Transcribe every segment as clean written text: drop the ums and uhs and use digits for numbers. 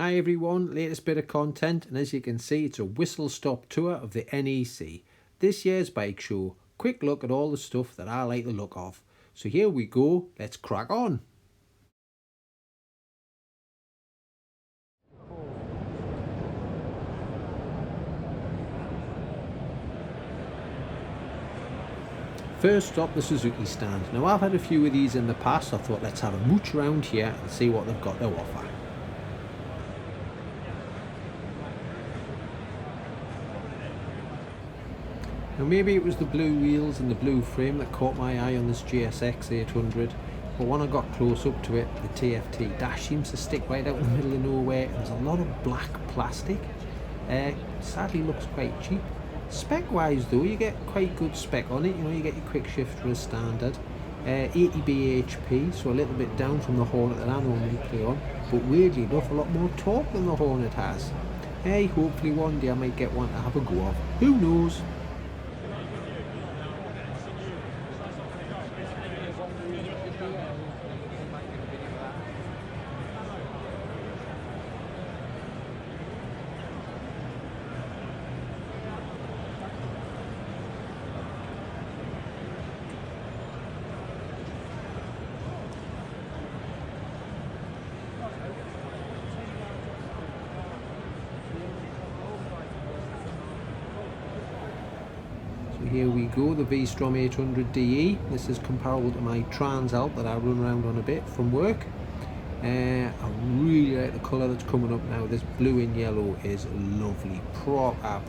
Hi everyone, latest bit of content, and as you can see it's a whistle stop tour of the NEC, this year's bike show. Quick look at all the stuff that I like the look of. So here we go, let's crack on. First up, the Suzuki stand. Now I've had a few of these in the past, so I thought let's have a mooch around here and see what they've got to offer. Now maybe it was the blue wheels and the blue frame that caught my eye on this GSX 800, but when I got close up to it, the TFT dash seems to stick right out in the middle of nowhere, and there's a lot of black plastic. Sadly looks quite cheap. Spec wise though, you get quite good spec on it. You know, you get your quick shifter as standard, 80 bhp, so a little bit down from the Hornet that I normally play on, but weirdly enough a lot more torque than the Hornet has. Hey, hopefully one day I might get one to have a go of, who knows. Here we go, the V-Strom 800DE. This is comparable to my Trans Alp that I run around on a bit from work. I really like the colour that's coming up now. This blue and yellow is lovely. Proper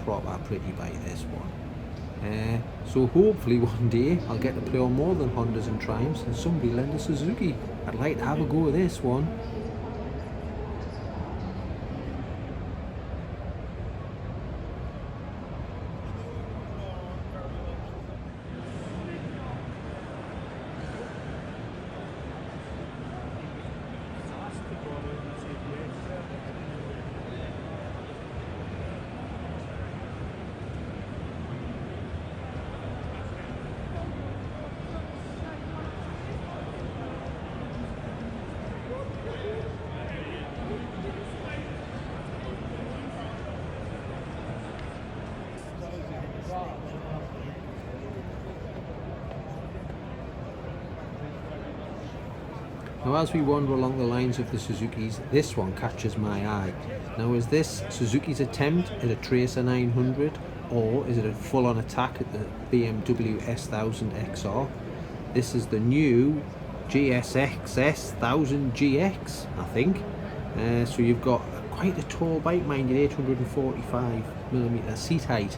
pretty bike, this one. So hopefully one day I'll get to play on more than Hondas and Triumphs and somebody lend a Suzuki. I'd like to have a go at this one. Now as we wander along the lines of the Suzukis, this one catches my eye. Now is this Suzuki's attempt at a Tracer 900, or is it a full-on attack at the BMW S1000 XR? This is the new GSX 1000GX, I think. So you've got quite a tall bike, mind you, 845mm seat height.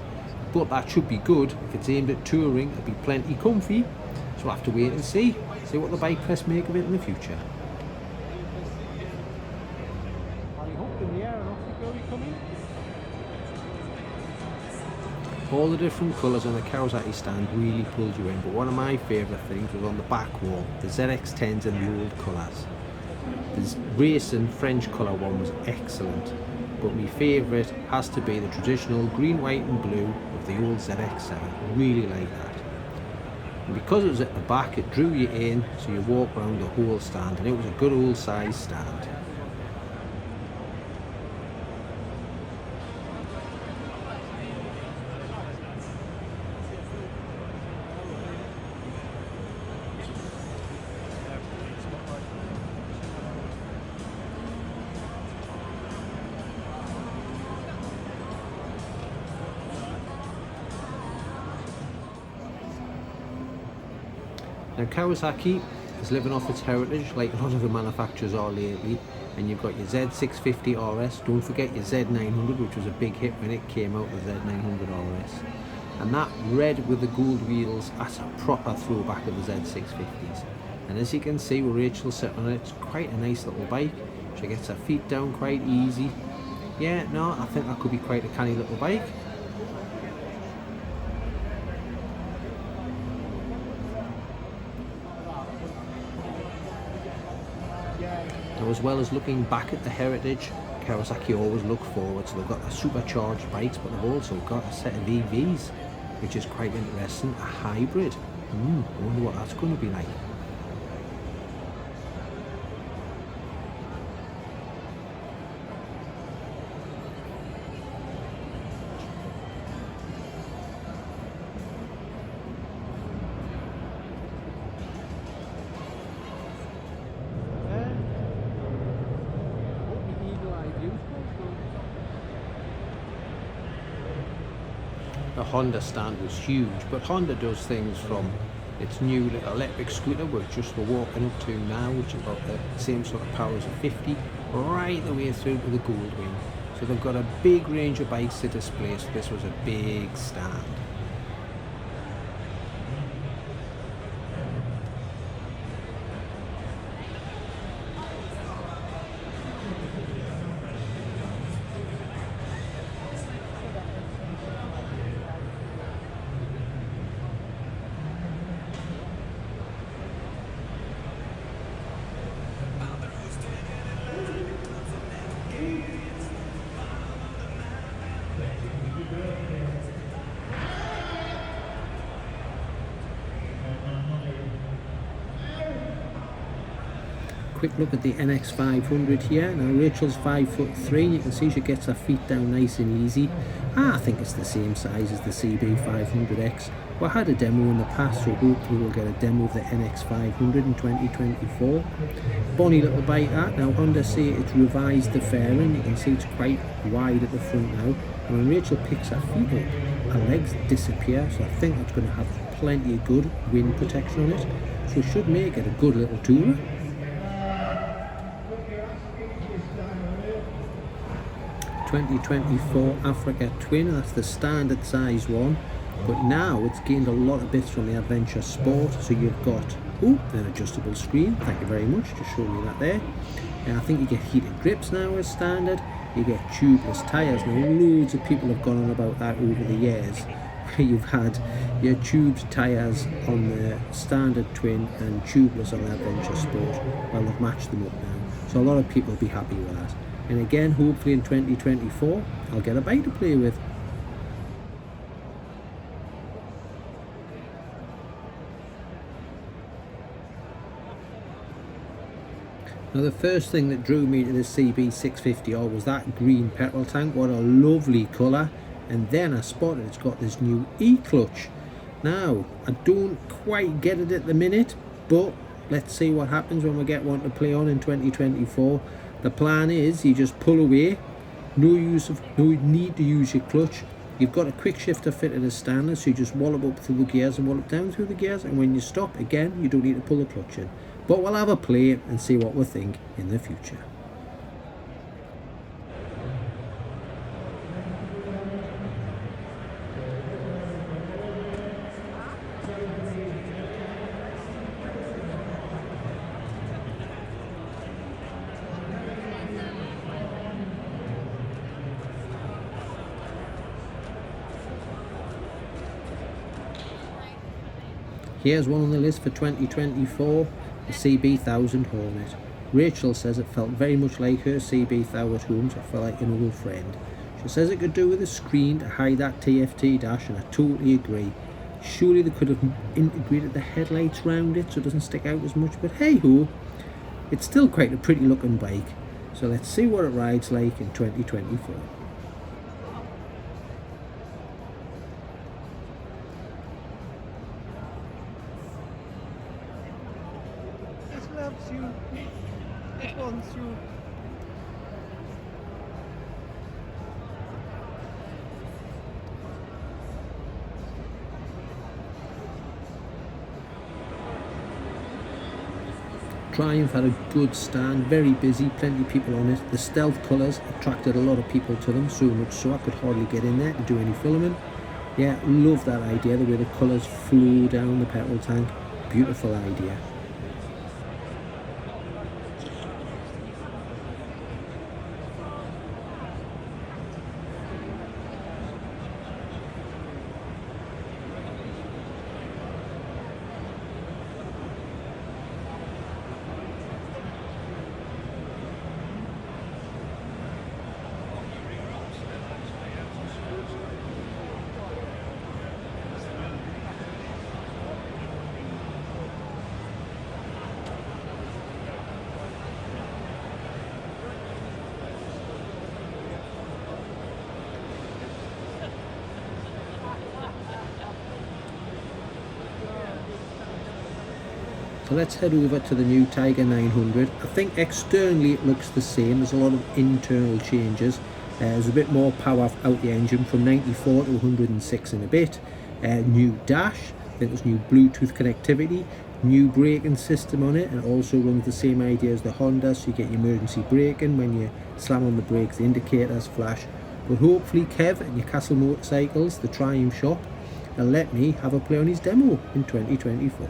But that should be good. If it's aimed at touring, it'll be plenty comfy. So we'll have to wait and see what the bike press make of it in the future. All the different colours on the Kawasaki stand really pulled you in, but one of my favourite things was on the back wall, the ZX10s in the old colours. The racing French colour one was excellent, but my favourite has to be the traditional green, white and blue of the old ZX7. Really like that. And because it was at the back, it drew you in, so you walk around the whole stand, and it was a good old size stand. Now Kawasaki is living off its heritage like a lot of the manufacturers are lately, and you've got your Z650 RS, don't forget your Z900, which was a big hit when it came out, the Z900 RS. And that red with the gold wheels, that's a proper throwback of the Z650s. And as you can see with Rachel sitting on it, it's quite a nice little bike. She gets her feet down quite easy. Yeah, no, I think that could be quite a canny little bike. Now, as well as looking back at the heritage, Kawasaki always look forward, so they've got the supercharged bikes, but they've also got a set of EVs, which is quite interesting, a hybrid. I wonder what that's going to be like. the Honda stand was huge, but Honda does things from its new little electric scooter, which just we're walking up to now, which is about the same sort of power as a 50, right the way through to the Goldwing. So they've got a big range of bikes to display, so this was a big stand. Quick look at the NX 500 here. Now Rachel's 5'3". You can see she gets her feet down nice and easy. I think it's the same size as the CB 500X. We had a demo in the past, so hopefully we'll get a demo of the NX 500 in 2024. Bonny little bike that. Now Honda say it's revised the fairing. You can see it's quite wide at the front now. And when Rachel picks her feet up, her legs disappear, so I think that's going to have plenty of good wind protection on it. So it should make it a good little tourer. 2024 Africa Twin, that's the standard size one, but now it's gained a lot of bits from the Adventure Sport. So you've got an adjustable screen, thank you very much, just showing me that there. And I think you get heated grips now as standard. You get tubeless tyres. Now loads of people have gone on about that over the years, where you've had your tubed tyres on the standard Twin and tubeless on the Adventure Sport. Well, they've matched them up now, so a lot of people will be happy with that. And again, hopefully in 2024 I'll get a bike to play with. Now the first thing that drew me to the CB650R was that green petrol tank. What a lovely colour. And then I spotted it's got this new E-clutch. Now I don't quite get it at the minute, but let's see what happens when we get one to play on in 2024. The plan is you just pull away, no need to use your clutch. You've got a quick shifter fitted as standard, so you just wallop up through the gears and wallop down through the gears, and when you stop again you don't need to pull the clutch in. But we'll have a play and see what we think in the future. Here's one on the list for 2024, the CB1000 Hornet. Rachel says it felt very much like her CB1000 at home, so I felt like an old friend. She says it could do with a screen to hide that TFT dash, and I totally agree. Surely they could have integrated the headlights round it so it doesn't stick out as much, but hey ho, it's still quite a pretty looking bike. So let's see what it rides like in 2024. Loves you, it wants you. Triumph had a good stand, very busy, plenty of people on it. The stealth colours attracted a lot of people to them, so much so I could hardly get in there to do any filming. Yeah, love that idea, the way the colours flow down the petrol tank. Beautiful idea. So let's head over to the new Tiger 900. I think externally it looks the same. There's a lot of internal changes. There's a bit more power out the engine from 94 to 106 and a bit. New dash, I think there's new Bluetooth connectivity, new braking system on it, and also runs the same idea as the Honda, so you get your emergency braking when you slam on the brakes, the indicators flash. But hopefully Kev at Newcastle Motorcycles, the Triumph shop, will let me have a play on his demo in 2024.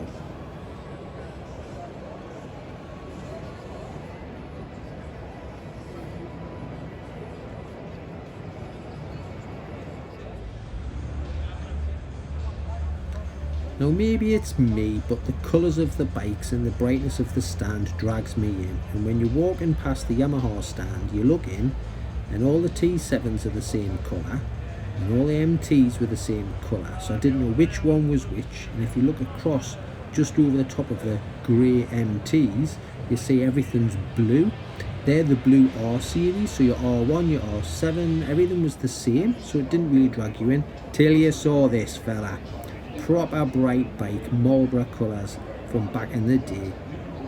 Now maybe it's me, but the colours of the bikes and the brightness of the stand drags me in, and when you're walking past the Yamaha stand you look in and all the T7s are the same colour and all the MTs were the same colour, so I didn't know which one was which. And if you look across just over the top of the grey MTs, you see everything's blue. They're the blue R series, so your R1, your R7, everything was the same, so it didn't really drag you in till you saw this fella. Proper bright bike, Marlboro colours from back in the day.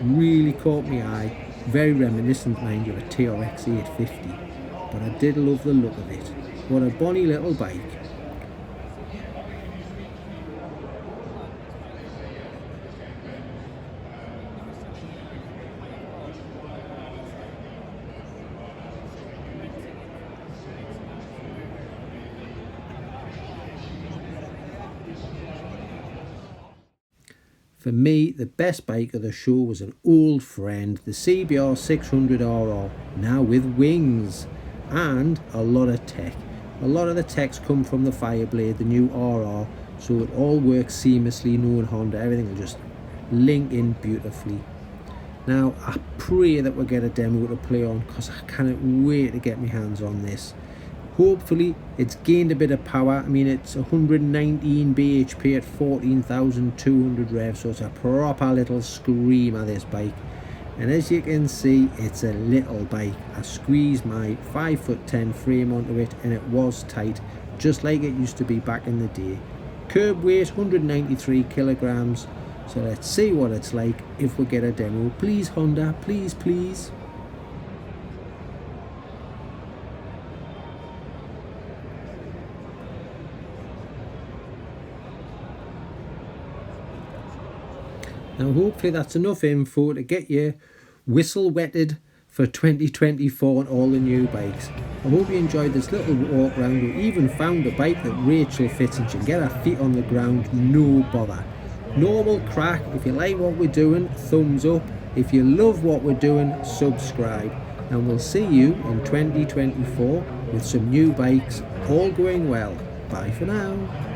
Really caught my eye. Very reminiscent, mind you, of a TRX 850. But I did love the look of it. What a bonny little bike. For me, the best bike of the show was an old friend, the CBR 600RR, now with wings and a lot of tech. A lot of the techs come from the Fireblade, the new RR, so it all works seamlessly, knowing Honda, everything will just link in beautifully. Now, I pray that we'll get a demo to play on, because I cannot wait to get my hands on this. Hopefully it's gained a bit of power. I mean, it's 119 bhp at 14,200 revs, so it's a proper little screamer, this bike. And as you can see, it's a little bike. I squeezed my 5'10" frame onto it and it was tight, just like it used to be back in the day. Curb weight 193 kilograms. So let's see what it's like if we get a demo. Please Honda, please, please. Now hopefully that's enough info to get you whistle wetted for 2024 on all the new bikes. I hope you enjoyed this little walk around. We even found a bike that Rachel fits and she can get her feet on the ground, no bother. Normal crack. If you like what we're doing, thumbs up. If you love what we're doing, subscribe. And we'll see you in 2024 with some new bikes, all going well. Bye for now.